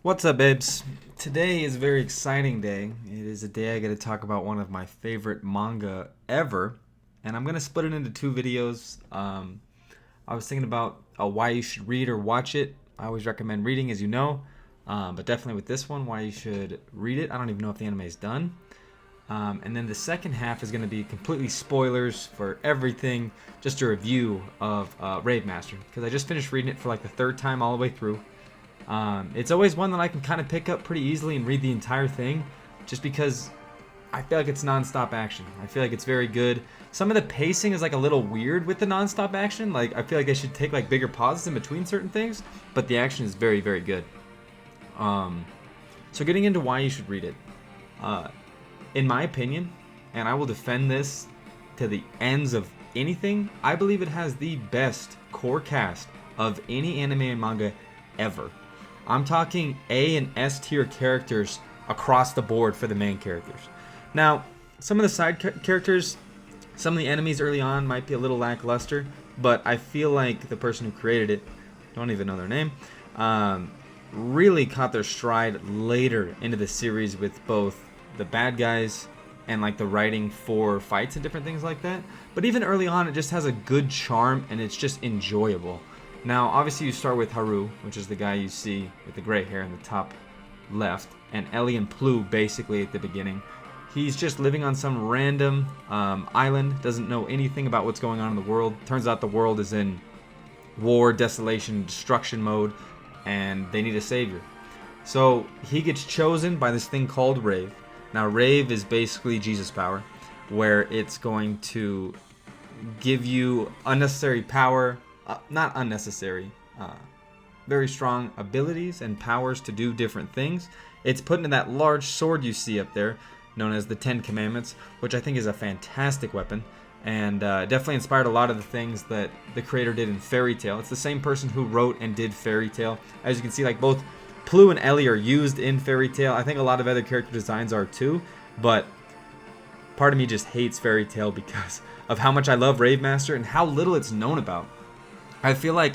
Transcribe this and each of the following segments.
What's up, babes? Today is a very exciting day. It is a day I get to talk about one of my favorite manga ever, and I'm gonna split it into two videos. I was thinking about why you should read or watch it. I always recommend reading, as you know, but definitely with this one, why you should read it. I don't even know if the anime is done. And then the second half is going to be completely spoilers for everything, just a review of Rave Master, because I just finished reading it for like the third time all the way through. It's always one that I can kind of pick up pretty easily and read the entire thing, just because I feel like it's non-stop action. I feel like it's very good. Some of the pacing is like a little weird with the non-stop action. Like I feel like they should take like bigger pauses in between certain things, but the action is very, very good. So getting into why you should read it. In my opinion, and I will defend this to the ends of anything, I believe it has the best core cast of any anime and manga ever. I'm talking A and S tier characters across the board for the main characters. Now, some of the side characters, some of the enemies early on might be a little lackluster, but I feel like the person who created it, don't even know their name, really caught their stride later into the series with both the bad guys and like the writing for fights and different things like that. But even early on, it just has a good charm and it's just enjoyable. Now, obviously, you start with Haru, which is the guy you see with the gray hair in the top left, and Ellie and Plu basically at the beginning. He's just living on some random island, doesn't know anything about what's going on in the world. Turns out the world is in war, desolation, destruction mode, and they need a savior. So he gets chosen by this thing called Rave. Now, Rave is basically Jesus power, where it's going to give you unnecessary power, not unnecessary, very strong abilities and powers to do different things. It's put into that large sword you see up there, known as the Ten Commandments, which I think is a fantastic weapon, and definitely inspired a lot of the things that the creator did in Fairy Tail. It's the same person who wrote and did Fairy Tail. As you can see, like both Plu and Ellie are used in Fairy Tail. I think a lot of other character designs are too, but part of me just hates Fairy Tail because of how much I love Rave Master and how little it's known about. I feel like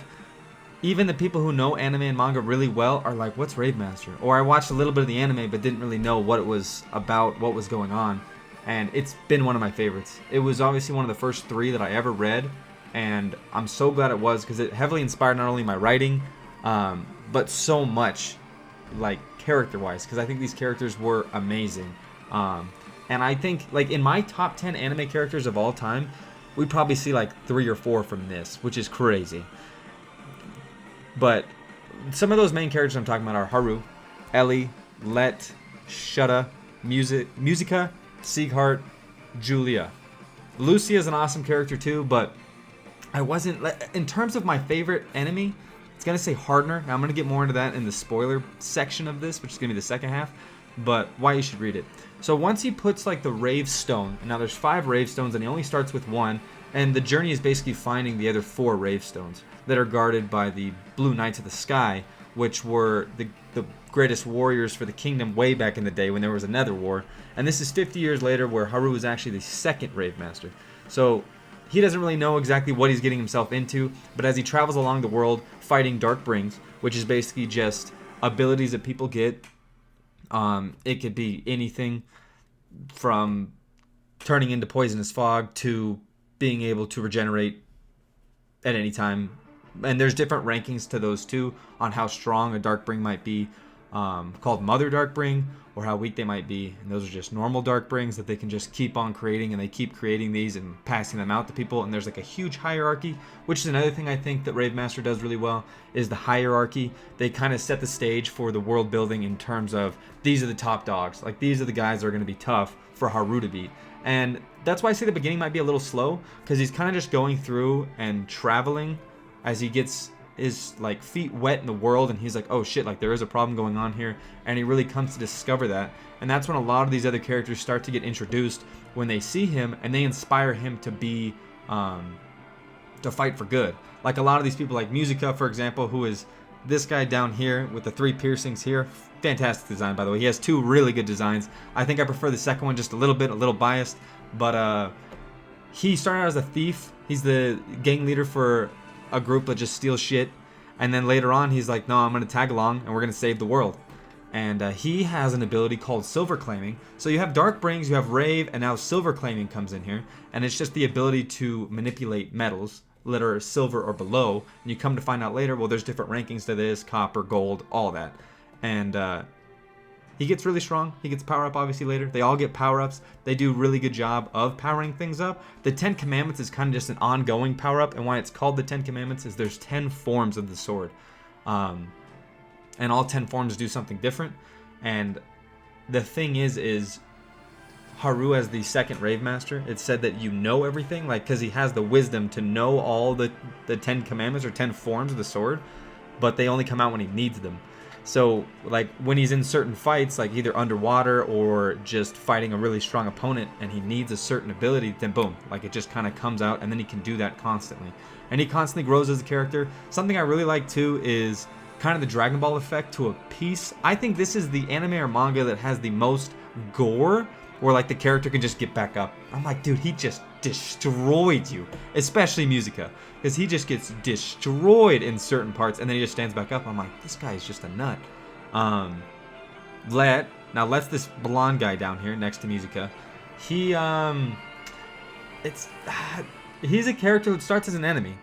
even the people who know anime and manga really well are like, what's Rave Master? Or I watched a little bit of the anime but didn't really know what it was about, what was going on. And it's been one of my favorites. It was obviously one of the first three that I ever read, and I'm so glad it was because it heavily inspired not only my writing, but so much like character-wise, because I think these characters were amazing. And I think like in my top 10 anime characters of all time, we probably see like 3 or 4 from this, which is crazy. But some of those main characters I'm talking about are Haru, Ellie, Let, Shutta, Musica, Sieghart, Julia. Lucia is an awesome character too, but I wasn't, in terms of my favorite enemy, it's going to say Hardner. Now I'm going to get more into that in the spoiler section of this, which is going to be the second half, but why you should read it. So once he puts like the Rave Stone, and now there's 5 Rave Stones and he only starts with 1, and the journey is basically finding the other 4 Rave Stones that are guarded by the Blue Knights of the Sky, which were the greatest warriors for the kingdom way back in the day when there was another war. And this is 50 years later where Haru is actually the second Rave Master. So he doesn't really know exactly what he's getting himself into, but as he travels along the world fighting Dark Brings, which is basically just abilities that people get, it could be anything from turning into poisonous fog to being able to regenerate at any time. And there's different rankings to those too on how strong a Darkbring might be, called Mother Darkbring, or how weak they might be. And those are just normal Darkbrings that they can just keep on creating, and they keep creating these and passing them out to people. And there's like a huge hierarchy, which is another thing I think that Rave Master does really well, is the hierarchy. They kind of set the stage for the world building in terms of these are the top dogs. Like these are the guys that are going to be tough for Haru to beat. And that's why I say the beginning might be a little slow, because he's kind of just going through and traveling as he gets his like feet wet in the world, and he's like, oh shit, like there is a problem going on here, and he really comes to discover that. And that's when a lot of these other characters start to get introduced, when they see him and they inspire him to be to fight for good. Like a lot of these people, like Musica, for example, who is this guy down here with the 3 piercings here. Fantastic design, by the way. He has 2 really good designs. I think I prefer the second one just a little bit, a little biased, but he started out as a thief. He's the gang leader for a group that just steals shit, and then later on he's like, no, I'm gonna tag along and we're gonna save the world. and he has an ability called Silver Claiming. So you have Dark Brings, you have Rave, and now Silver Claiming comes in here, and it's just the ability to manipulate metals that are silver or below. And you come to find out later, well, there's different rankings to this: copper, gold, all that. And he gets really strong. He gets power up obviously later. They all get power ups. They do a really good job of powering things up. The 10 Commandments is kind of just an ongoing power up, and why it's called the 10 Commandments is there's 10 forms of the sword. And all 10 forms do something different. And the thing is Haru, as the second Rave Master, it's said that you know everything, like, because he has the wisdom to know all the 10 commandments or 10 forms of the sword, but they only come out when he needs them. So, like, when he's in certain fights, like either underwater or just fighting a really strong opponent and he needs a certain ability, then boom, like, it just kind of comes out, and then he can do that constantly. And he constantly grows as a character. Something I really like too is kind of the Dragon Ball effect to a piece. I think this is the anime or manga that has the most gore, where like the character can just get back up. I'm like, dude, he just destroyed you, especially Musica, because he just gets destroyed in certain parts, and then he just stands back up. I'm like, this guy is just a nut. Let's this blonde guy down here next to Musica. He's a character that starts as an enemy,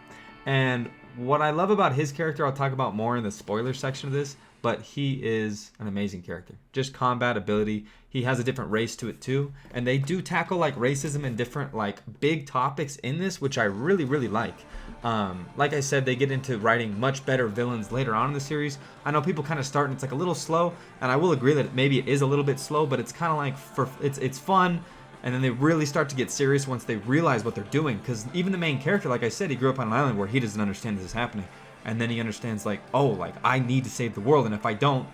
and what I love about his character, I'll talk about more in the spoiler section of this, but he is an amazing character. Just combat ability. He has a different race to it too, and they do tackle like racism and different like big topics in this, which I really, really like. Like I said, they get into writing much better villains later on in the series. I know people kind of start and it's like a little slow, and I will agree that maybe it is a little bit slow, but it's kind of like it's fun. And then they really start to get serious once they realize what they're doing. Because even the main character, like I said, he grew up on an island where he doesn't understand this is happening. And then he understands, like, oh, like, I need to save the world. And if I don't,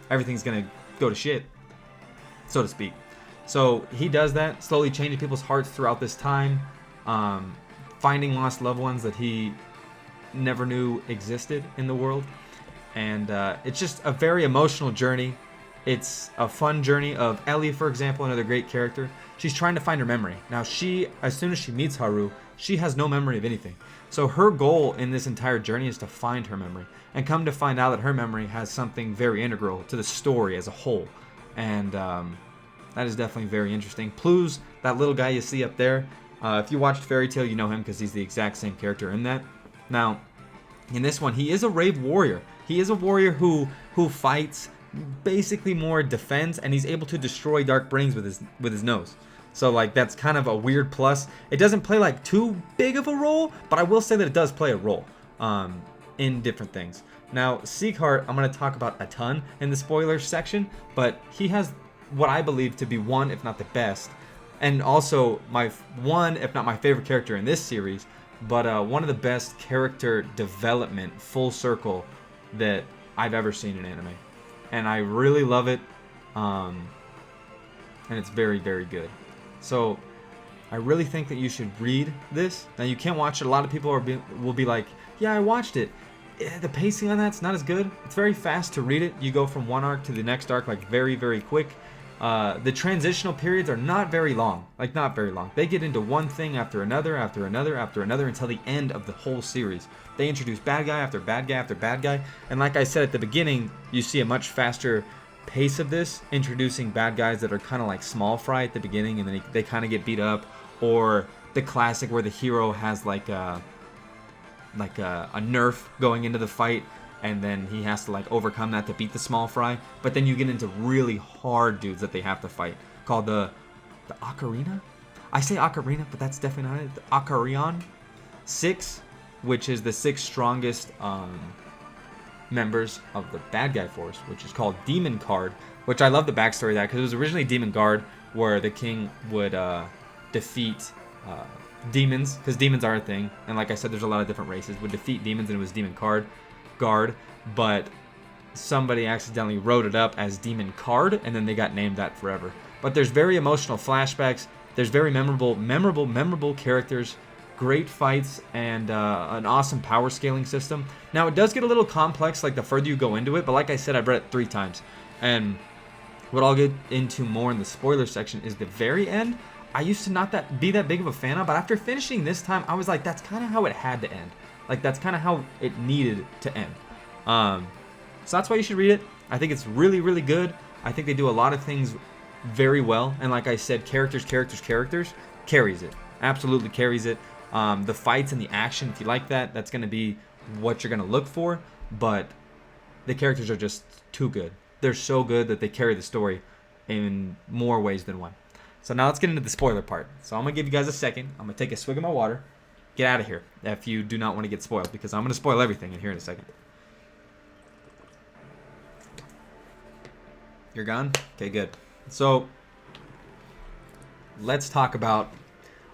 everything's going to go to shit, so to speak. So he does that, slowly changing people's hearts throughout this time. Finding lost loved ones that he never knew existed in the world. And it's just a very emotional journey. It's a fun journey of Ellie, for example, another great character. She's trying to find her memory. Now, as soon as she meets Haru, she has no memory of anything. So her goal in this entire journey is to find her memory. And come to find out that her memory has something very integral to the story as a whole. And that is definitely very interesting. Plus, that little guy you see up there, if you watched Fairy Tail, you know him because he's the exact same character in that. Now, in this one, he is a Rave warrior. He is a warrior who fights basically more defense, and he's able to destroy Dark Brains with his nose. So like that's kind of a weird plus. It doesn't play like too big of a role, but I will say that it does play a role in different things. Now Sieghart, I'm going to talk about a ton in the spoiler section, but he has what I believe to be one, if not the best, and also my one, if not my favorite character in this series, but one of the best character development full circle that I've ever seen in anime. And I really love it, and it's very, very good. So I really think that you should read this. Now, you can't watch it. A lot of people will be like, yeah, I watched it. The pacing on that's not as good. It's very fast to read it. You go from one arc to the next arc like very, very quick. The transitional periods are not very long. Like, not very long. They get into one thing after another, after another, after another, until the end of the whole series. They introduce bad guy after bad guy after bad guy. And like I said at the beginning, you see a much faster pace of this, introducing bad guys that are kind of like small fry at the beginning, and then they kind of get beat up. Or the classic where the hero has like a nerf going into the fight, and then he has to like overcome that to beat the small fry. But then you get into really hard dudes that they have to fight, called the Ocarina? I say Ocarina, but that's definitely not it. The Ocarion 6, which is the 6 strongest members of the bad guy force, which is called Demon Card, which I love the backstory of that, because it was originally Demon Guard, where the king would defeat demons, because demons are a thing, and like I said, there's a lot of different races, would defeat demons, and it was Demon Guard, but somebody accidentally wrote it up as Demon Card, and then they got named that forever. But there's very emotional flashbacks, there's very memorable characters, great fights, and an awesome power scaling system. Now, it does get a little complex like the further you go into it, but like I said, I've read it 3 times, and what I'll get into more in the spoiler section is the very end. I used to not be that big of a fan of, but after finishing this time, I was like, that's kind of how it had to end. Like, that's kind of how it needed to end. So that's why you should read it. I think it's really, really good. I think they do a lot of things very well. And like I said, characters carries it. Absolutely carries it. The fights and the action, if you like that, that's going to be what you're going to look for. But the characters are just too good. They're so good that they carry the story in more ways than one. So now let's get into the spoiler part. So I'm going to give you guys a second. I'm going to take a swig of my water. Get out of here if you do not want to get spoiled, because I'm going to spoil everything in here in a second. You're gone? Okay, good. So let's talk about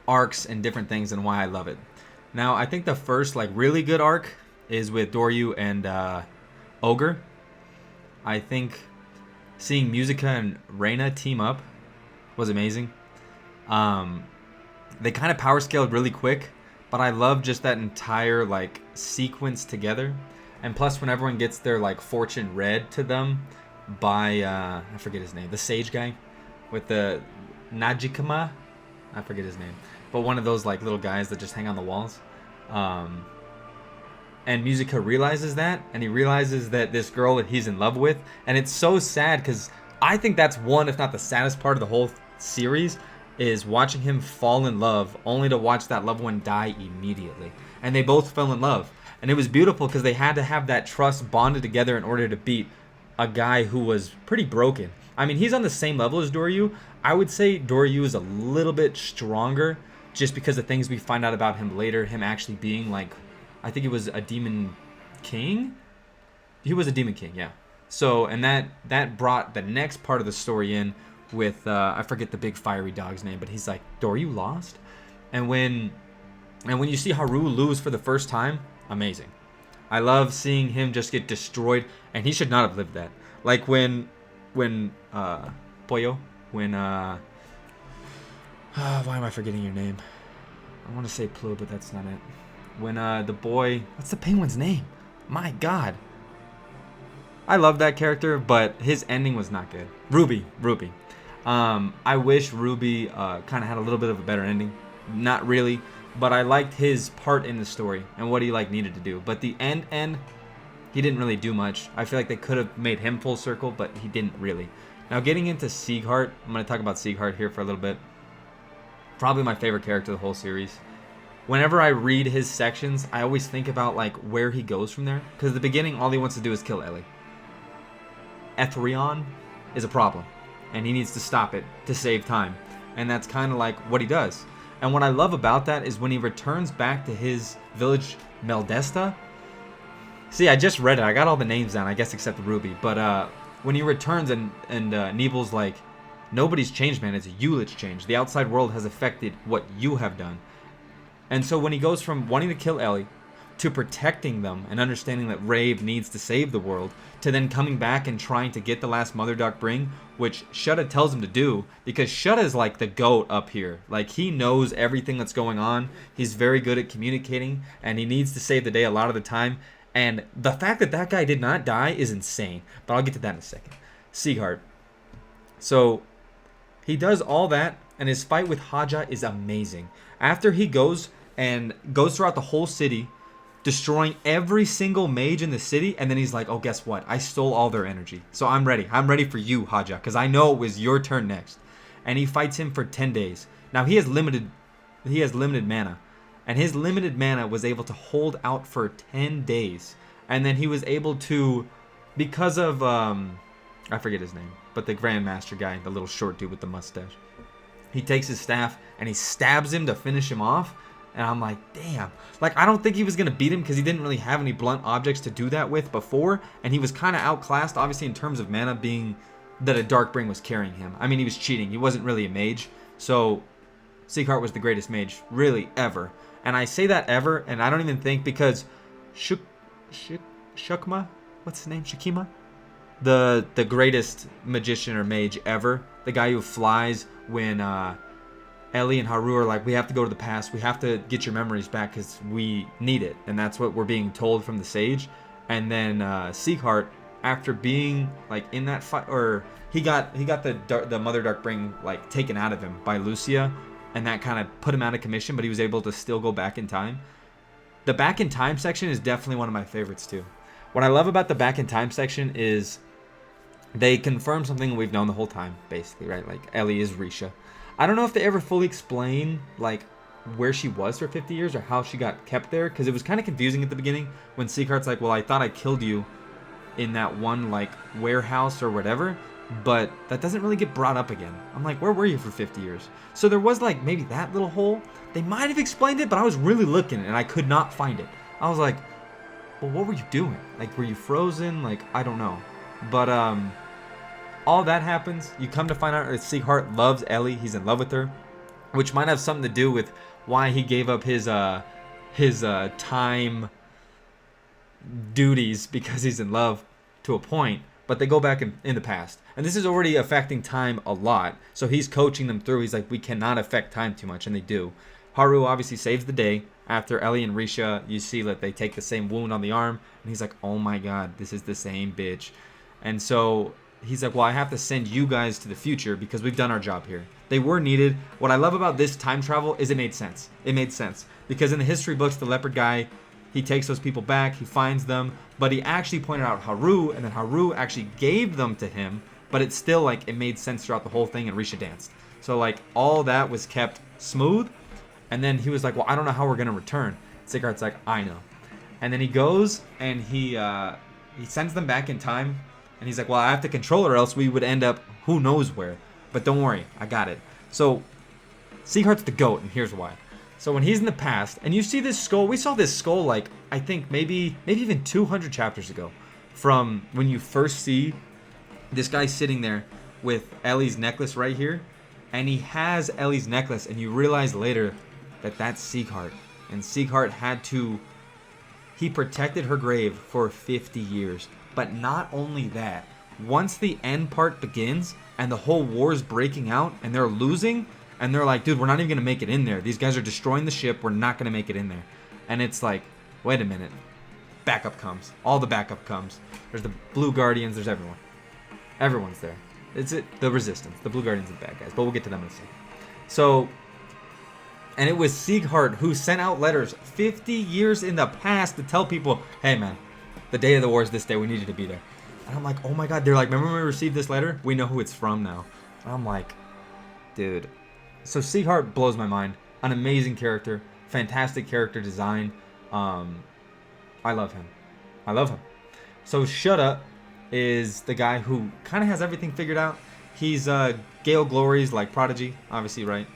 arcs and different things and why I love it. Now, I think the first like really good arc is with Doryu and Ogre. I think seeing Musica and Reina team up was amazing. They kind of power scaled really quick, but I love just that entire like sequence together. And plus, when everyone gets their like fortune read to them by I forget his name, the sage guy with the Najikama, I forget his name, but one of those like little guys that just hang on the walls. And Musica realizes that, and he realizes that this girl that he's in love with, and it's so sad because I think that's one, if not the saddest part of the whole series, is watching him fall in love only to watch that loved one die immediately. And they both fell in love, and it was beautiful because they had to have that trust bonded together in order to beat a guy who was pretty broken. I mean, he's on the same level as Doryu. I would say Doryu is a little bit stronger just because of things we find out about him later, him actually being like, I think he was a demon king. He was a demon king, yeah. So, and that brought the next part of the story in with I forget the big fiery dog's name, but he's like, Doryu lost? And when you see Haru lose for the first time, amazing. I love seeing him just get destroyed, and he should not have lived that. Like when Pollo, when why am I forgetting your name? I want to say Plu, but that's not it. When the boy, what's the penguin's name? My God. I love that character, but his ending was not good. Ruby. I wish Ruby kind of had a little bit of a better ending. Not really, but I liked his part in the story and what he like needed to do. But the end, he didn't really do much. I feel like they could have made him full circle, but he didn't really. Now getting into Siegheart, I'm going to talk about Siegheart here for a little bit. Probably my favorite character of the whole series. Whenever I read his sections, I always think about like where he goes from there. Because at the beginning, all he wants to do is kill Ellie. Etherion is a problem, and he needs to stop it to save time. And that's kind of like what he does. And what I love about that is when he returns back to his village, Meldesta. See, I just read it. I got all the names down, I guess, except Ruby. But when he returns and Nebel's like, nobody's changed, man. It's you that's changed. The outside world has affected what you have done. And so when he goes from wanting to kill Ellie to protecting them and understanding that Rave needs to save the world, to then coming back and trying to get the last Mother Dark Ring, which Shutta tells him to do, because Shutta is like the GOAT up here. Like, he knows everything that's going on. He's very good at communicating, and he needs to save the day a lot of the time. And the fact that that guy did not die is insane. But I'll get to that in a second. Siegheart. So he does all that, and his fight with Haja is amazing. After he goes throughout the whole city, destroying every single mage in the city, and then he's like, oh, guess what? I stole all their energy. So I'm ready. I'm ready for you, Haja, because I know it was your turn next. And he fights him for 10 days. Now, he has limited mana. And his limited mana was able to hold out for 10 days. And then he was able to, because of, I forget his name, but the Grandmaster guy, the little short dude with the mustache. He takes his staff and he stabs him to finish him off. And I'm like, damn. Like, I don't think he was going to beat him because he didn't really have any blunt objects to do that with before. And he was kind of outclassed, obviously, in terms of mana, being that a Darkbring was carrying him. I mean, he was cheating. He wasn't really a mage. So, Siegheart was the greatest mage, really, ever. And I say that ever, and I don't even think because Shukma? What's his name? Shakima? The greatest magician or mage ever. The guy who flies when Ellie and Haru are like, we have to go to the past. We have to get your memories back because we need it. And that's what we're being told from the sage. And then Siegheart, after being like in that fight, or he got the Mother Darkbring like taken out of him by Lucia, and that kind of put him out of commission, but he was able to still go back in time. The back in time section is definitely one of my favorites too. What I love about the back in time section is they confirm something we've known the whole time, basically, right? Like, Ellie is Risha. I don't know if they ever fully explain, like, where she was for 50 years or how she got kept there, because it was kind of confusing at the beginning when Sieghart's like, well, I thought I killed you in that one, like, warehouse or whatever, but that doesn't really get brought up again. I'm like, where were you for 50 years? So there was, like, maybe that little hole. They might have explained it, but I was really looking and I could not find it. I was like, well, what were you doing? Like, were you frozen? Like, I don't know. But, all that happens. You come to find out that Sieghart loves Ellie. He's in love with her, which might have something to do with why he gave up his time duties, because he's in love to a point. But they go back in the past, and this is already affecting time a lot. So he's coaching them through. He's like, we cannot affect time too much, and they do. Haru obviously saves the day after Ellie and Risha. You see that they take the same wound on the arm, and he's like, oh my god, this is the same bitch. And so he's like, well, I have to send you guys to the future because we've done our job here. They were needed. What I love about this time travel is it made sense. It made sense. Because in the history books, the leopard guy, he takes those people back, he finds them, but he actually pointed out Haru, and then Haru actually gave them to him, but it's still, like, it made sense throughout the whole thing, and Risha danced. So, like, all that was kept smooth, and then he was like, well, I don't know how we're going to return. Sieghart's like, I know. And then he goes, and he sends them back in time. And he's like, well, I have to control her, else we would end up who knows where. But don't worry, I got it. So, Sieghart's the GOAT, and here's why. So when he's in the past, and you see this skull, we saw this skull, like, I think maybe even 200 chapters ago. From when you first see this guy sitting there with Ellie's necklace right here. And he has Ellie's necklace, and you realize later that that's Sieghart. And Sieghart he protected her grave for 50 years. But not only that, once the end part begins and the whole war's breaking out and they're losing and they're like, dude, we're not even going to make it in there. These guys are destroying the ship. We're not going to make it in there. And it's like, wait a minute. Backup comes. All the backup comes. There's the Blue Guardians. There's everyone. Everyone's there. It's the Resistance. The Blue Guardians are the bad guys. But we'll get to them in a second. So, and it was Sieghart who sent out letters 50 years in the past to tell people, hey, man, the day of the war is this day. We need you to be there. And I'm like, oh my god. They're like, remember when we received this letter? We know who it's from now. And I'm like, dude. So Sieghart blows my mind. An amazing character. Fantastic character design. I love him. I love him. So Shudda is the guy who kind of has everything figured out. He's Gale Glory's like prodigy, obviously, right?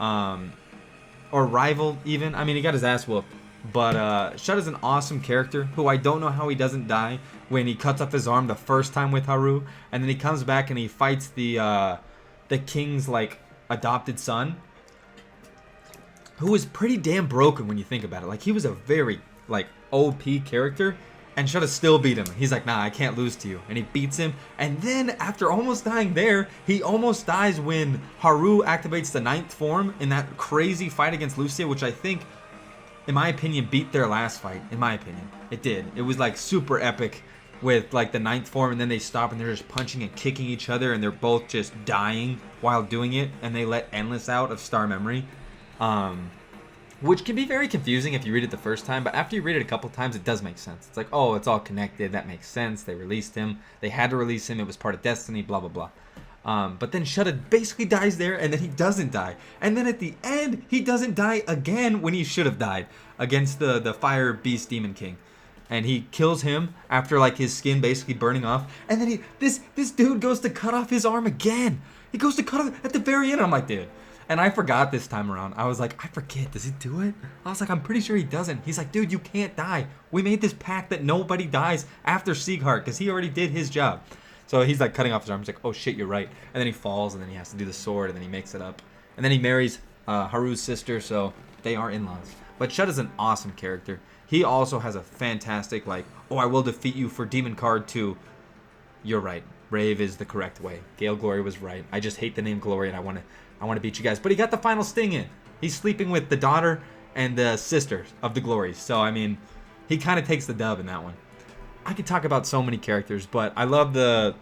Or rival even. I mean, he got his ass whooped. But Shudda's an awesome character who I don't know how he doesn't die when he cuts off his arm the first time with Haru, and then he comes back and he fights the king's like adopted son, who is pretty damn broken when you think about it. Like, he was a very like OP character, and Shudda still beat him. He's like, nah, I can't lose to you, and he beats him. And then after almost dying there, he almost dies when Haru activates the 9th form in that crazy fight against Lucia, which I think, in my opinion, beat their last fight. In my opinion, it did. It was like super epic with like the 9th form, and then they stop and they're just punching and kicking each other, and they're both just dying while doing it, and they let Endless out of Star Memory, which can be very confusing if you read it the first time, but after you read it a couple times, it does make sense. It's like, oh, it's all connected. That makes sense. They released him. They had to release him. It was part of destiny. Blah blah blah. But then Shudda basically dies there, and then he doesn't die. And then at the end, he doesn't die again when he should have died against the Fire Beast Demon King. And he kills him after like his skin basically burning off. And then this dude goes to cut off his arm again. He goes to cut off at the very end. I'm like, dude. And I forgot this time around. I was like, I forget. Does he do it? I was like, I'm pretty sure he doesn't. He's like, dude, you can't die. We made this pact that nobody dies after Sieghart because he already did his job. So he's like cutting off his arm. He's like, oh shit, you're right. And then he falls, and then he has to do the sword, and then he makes it up. And then he marries Haru's sister, so they are in-laws. But Shudda's an awesome character. He also has a fantastic, like, oh, I will defeat you for Demon Card 2. You're right. Rave is the correct way. Gale Glory was right. I just hate the name Glory, and I want to beat you guys. But he got the final sting in. He's sleeping with the daughter and the sister of the Glories. So, I mean, he kind of takes the dub in that one. I could talk about so many characters, but I love the...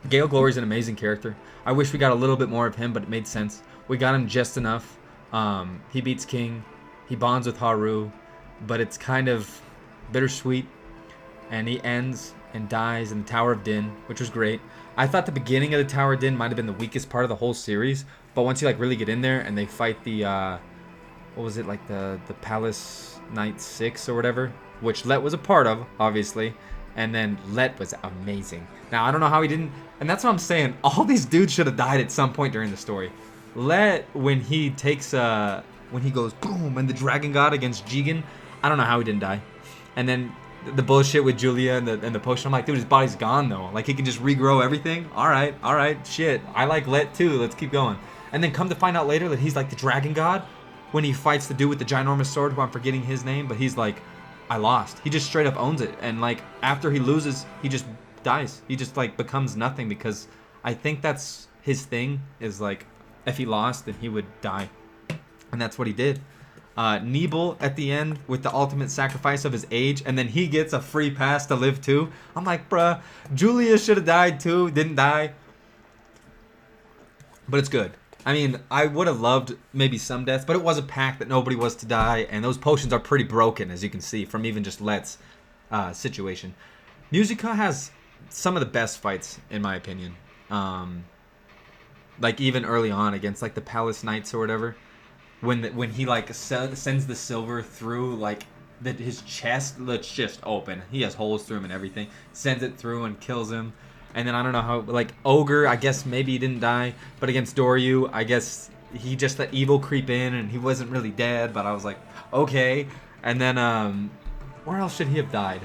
Gale Glory's an amazing character. I wish we got a little bit more of him, but it made sense. We got him just enough. He beats King. He bonds with Haru. But it's kind of bittersweet. And he ends and dies in the Tower of Din, which was great. I thought the beginning of the Tower Din might have been the weakest part of the whole series, but once you like really get in there and they fight the what was it, like the Palace Knight 6 or whatever, which Let was a part of, obviously, and then Let was amazing. Now I don't know how he didn't, and that's what I'm saying. All these dudes should have died at some point during the story. Let, when he takes when he goes boom and the Dragon God against Jigen, I don't know how he didn't die. And then the bullshit with Julia and the potion, I'm like, dude, his body's gone though. Like he can just regrow everything. All right, shit. I like Let too. Let's keep going. And then come to find out later that he's like the Dragon God when he fights the dude with the ginormous sword, who I'm forgetting his name, but he's like, I lost. He just straight up owns it. And like after he loses, he just dies. He just like becomes nothing, because I think that's his thing, is like if he lost, then he would die. And that's what he did. Nebel at the end with the ultimate sacrifice of his age, and then he gets a free pass to live too. I'm like, bruh, Julia should have died too, didn't die. But it's good. I mean, I would have loved maybe some deaths, but it was a pact that nobody was to die, and those potions are pretty broken, as you can see, from even just Let's situation. Musica has some of the best fights, in my opinion. Like even early on against like the Palace Knights or whatever. When he like sends the silver through like his chest, that's just open. He has holes through him and everything. Sends it through and kills him. And then I don't know how, like Ogre, I guess maybe he didn't die, but against Doryu, I guess he just let evil creep in and he wasn't really dead. But I was like, okay. And then where else should he have died?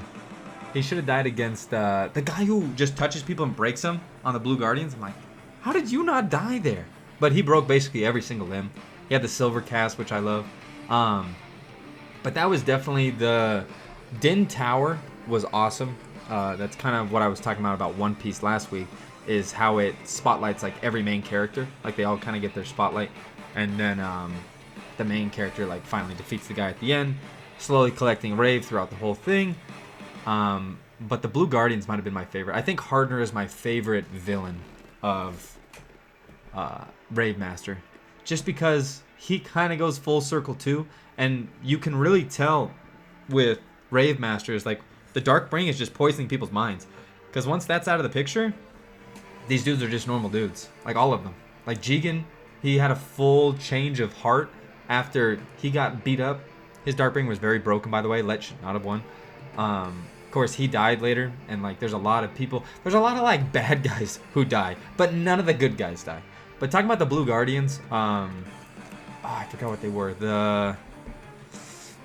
He should have died against the guy who just touches people and breaks them on the Blue Guardians. I'm like, how did you not die there? But he broke basically every single limb. He had the silver cast, which I love. But that was definitely the Din Tower was awesome. That's kind of what I was talking about One Piece last week, is how it spotlights like every main character. Like they all kind of get their spotlight. And then the main character like finally defeats the guy at the end, slowly collecting Rave throughout the whole thing. But the Blue Guardians might have been my favorite. I think Hardner is my favorite villain of Rave Master. Just because he kind of goes full circle too, and you can really tell with Rave Masters, like the Dark Brain is just poisoning people's minds. Because once that's out of the picture, these dudes are just normal dudes, like all of them. Like Jigen, he had a full change of heart after he got beat up. His Dark Brain was very broken, by the way. Let should not have won. Of course, he died later, and like there's a lot of people. There's a lot of like bad guys who die, but none of the good guys die. But talking about the Blue Guardians, I forgot what they were.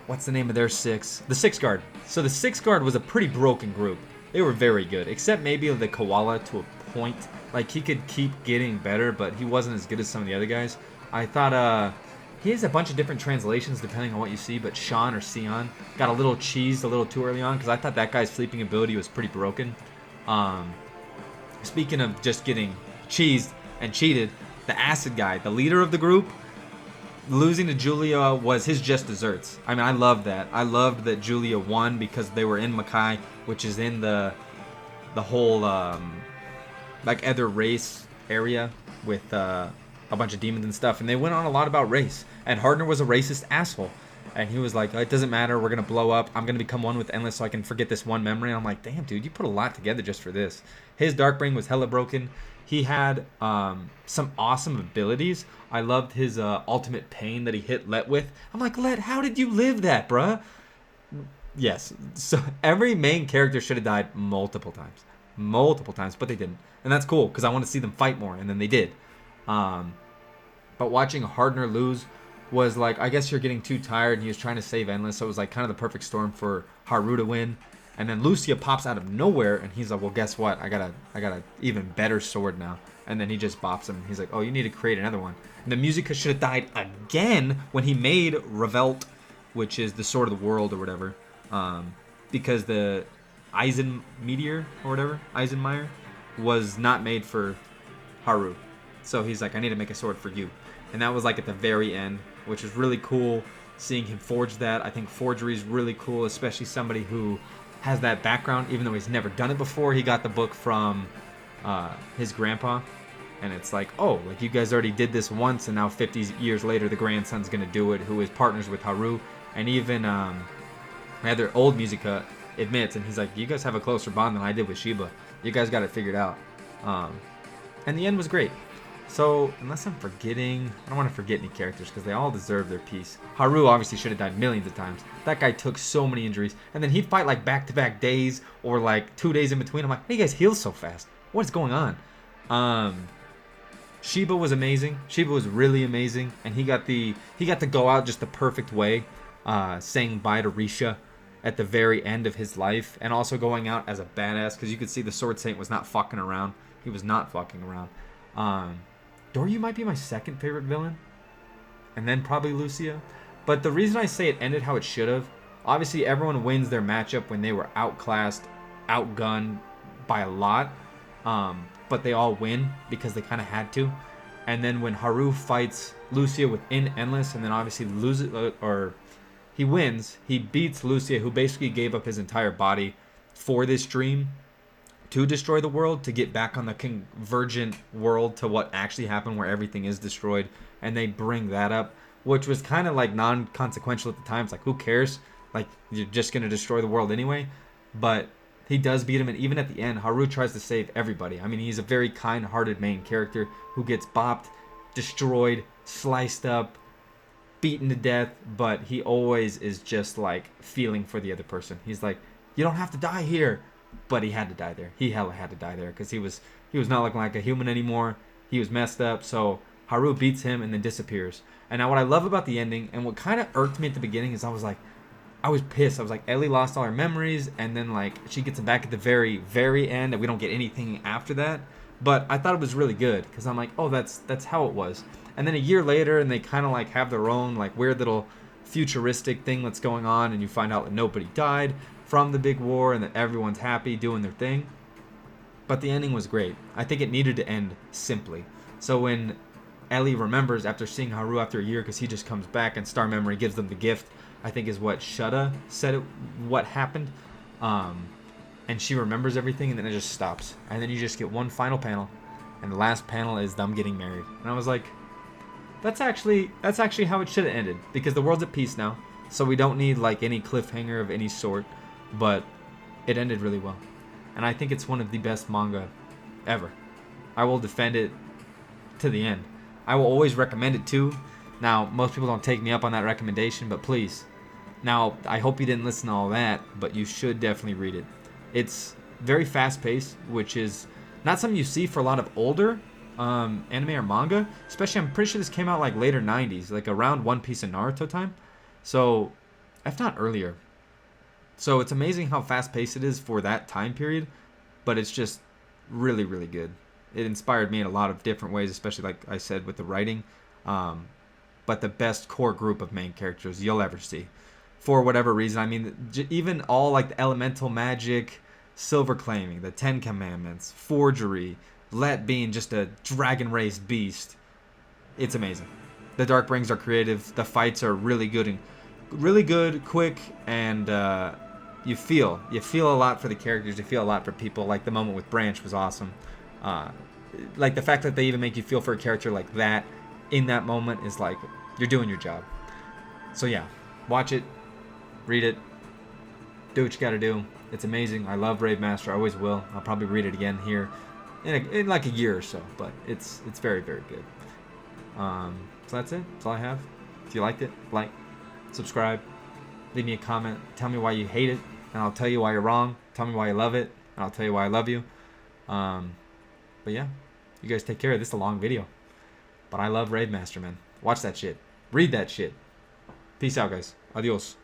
What's the name of their six? The Six Guard. So the Six Guard was a pretty broken group. They were very good, except maybe the Koala to a point. Like he could keep getting better, but he wasn't as good as some of the other guys. I thought he has a bunch of different translations depending on what you see, but Sean or Sion got a little cheesed a little too early on, because I thought that guy's sleeping ability was pretty broken. Speaking of just getting cheesed and cheated, the Acid guy, the leader of the group, losing to Julia was his just desserts. I mean, I loved that. I loved that Julia won because they were in Makai, which is in the whole like other race area with a bunch of demons and stuff, and they went on a lot about race. And Hardner was a racist asshole, and he was like, it doesn't matter, we're gonna blow up, I'm gonna become one with Endless so I can forget this one memory. And I'm like, damn dude, you put a lot together just for this. His Dark Brain was hella broken. He had some awesome abilities. I loved his ultimate pain that he hit Let with. I'm like, Let, how did you live that, bruh? Yes. So every main character should have died multiple times, but they didn't. And that's cool, because I want to see them fight more, and then they did. But watching Hardner lose was like, I guess you're getting too tired, and he was trying to save Endless, so it was like kind of the perfect storm for Haru to win. And then Lucia pops out of nowhere, and he's like, well, guess what? I got a even better sword now. And then he just bops him. He's like, oh, you need to create another one. And the Musica should have died again when he made Revolt, which is the Sword of the World or whatever. Because the Eisen Meteor or whatever, Eisenmeyer, was not made for Haru. So he's like, I need to make a sword for you. And that was like at the very end, which is really cool seeing him forge that. I think forgery is really cool, especially somebody who has that background, even though he's never done it before. He got the book from his grandpa, and it's like, oh, like you guys already did this once, and now 50 years later the grandson's gonna do it, who is partners with Haru. And even rather old Musica admits, and he's like, you guys have a closer bond than I did with Shiba. You guys got it figured out. And the end was great. So, unless I'm forgetting, I don't want to forget any characters because they all deserve their piece. Haru obviously should have died millions of times. That guy took so many injuries. And then he'd fight like back-to-back days or like 2 days in between. I'm like, how do you guys heal so fast? What is going on? Shiba was amazing. Shiba was really amazing. And he got to go out just the perfect way, saying bye to Risha at the very end of his life. And also going out as a badass because you could see the Sword Saint was not fucking around. He was not fucking around. Doryu might be my second favorite villain, and then probably Lucia. But the reason I say it ended how it should have, obviously everyone wins their matchup when they were outclassed, outgunned by a lot, but they all win because they kind of had to. And then when Haru fights Lucia within Endless, and then obviously loses, or he wins, he beats Lucia, who basically gave up his entire body for this dream to destroy the world, to get back on the convergent world to what actually happened where everything is destroyed. And they bring that up, which was kind of like non-consequential at the time. It's like, who cares? Like, you're just going to destroy the world anyway. But he does beat him, and even at the end, Haru tries to save everybody. I mean, he's a very kind-hearted main character who gets bopped, destroyed, sliced up, beaten to death, but he always is just like feeling for the other person. He's like, you don't have to die here. But he had to die there. He hella had to die there because he was not looking like a human anymore. He was messed up. So Haru beats him and then disappears. And now what I love about the ending, and what kind of irked me at the beginning, is I was pissed. I was like, Ellie lost all her memories, and then like she gets them back at the very, very end, and we don't get anything after that. But I thought it was really good because I'm like, oh, that's how it was. And then a year later, and they kind of like have their own like weird little futuristic thing that's going on, and you find out that nobody died from the big war and that everyone's happy doing their thing. But the ending was great. I think it needed to end simply. So when Ellie remembers after seeing Haru after a year, because he just comes back and Star Memory gives them the gift, I think is what Shudda said what happened. And she remembers everything, and then it just stops. And then you just get one final panel, and the last panel is them getting married. And I was like, that's actually how it should have ended, because the world's at peace now. So we don't need like any cliffhanger of any sort. But it ended really well. And I think it's one of the best manga ever. I will defend it to the end. I will always recommend it too. Now, most people don't take me up on that recommendation, but please. Now, I hope you didn't listen to all that, but you should definitely read it. It's very fast-paced, which is not something you see for a lot of older anime or manga. Especially, I'm pretty sure this came out like later 90s, like around One Piece and Naruto time. So, if not earlier. So it's amazing how fast-paced it is for that time period, but it's just really, really good. It inspired me in a lot of different ways, especially like I said with the writing. But the best core group of main characters you'll ever see, for whatever reason. I mean, even all like the elemental magic, silver claiming, the 10 Commandments, forgery, Let being just a dragon race beast. It's amazing. The Dark Rings are creative. The fights are really good quick, and you feel a lot for the characters. You feel a lot for people. Like the moment with Branch was awesome. Like the fact that they even make you feel for a character like that in that moment is like you're doing your job. So yeah, watch it, read it, do what you gotta do. It's amazing. I love Rave Master. I always will. I'll probably read it again here in like a year or so. But it's very, very good. So that's it. That's all I have. If you liked it, like, subscribe, leave me a comment, tell me why you hate it, and I'll tell you why you're wrong. Tell me why you love it, and I'll tell you why I love you. But yeah, you guys take care. This is a long video, but I love Rave Master, man. Watch that shit. Read that shit. Peace out, guys. Adios.